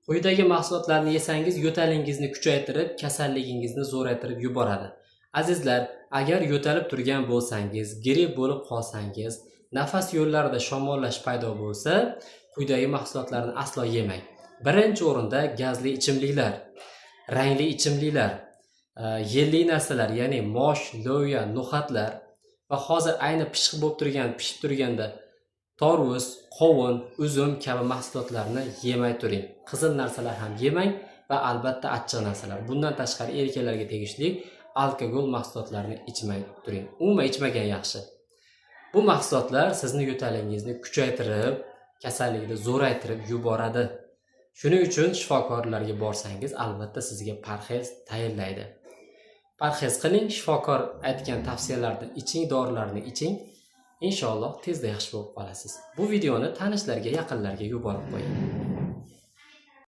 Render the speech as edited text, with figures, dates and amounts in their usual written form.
Quyidagi mahsulotlarni yesangiz yo'talingizni kuchaytirib, kasalligingizni zo'raytirib yuboradi. Azizlar, agar yo'talib turgan bo'lsangiz, gripp bo'lib qolsangiz, nafas yo'llarida shamollash paydo bo'lsa, quyidagi mahsulotlarni aslo yemang. Birinchi o'rinda gazli ichimliklar, rangli ichimliklar, yelli narsalar, ya'ni mosh, lo'ya, no'xatlar va hozir ayni pishib turganda torvuz, qovun, uzum kabi mahsulotlarni yemay turing. Qizil narsalar ham yemang va albatta achchiq narsalar. Bundan tashqari erkaklarga tegishli alkogol mahsulotlarini ichmay turing. Umuman ichmagan yaxshi. Bu mahsulotlar sizni yo'talingizni kuchaytirib, kasallikni zo'raytirib yuboradi. Shuning uchun shifokorlarga borsangiz, albatta sizga parhez tayinlaydi. Parhez qiling, shifokor aytgan tavsiyalarni iching, dorilarni iching. Inshaalloh tezda yaxshi bo'lib qolasiz. Bu videoni tanishlarga, yaqinlarga yuborib qo'ying.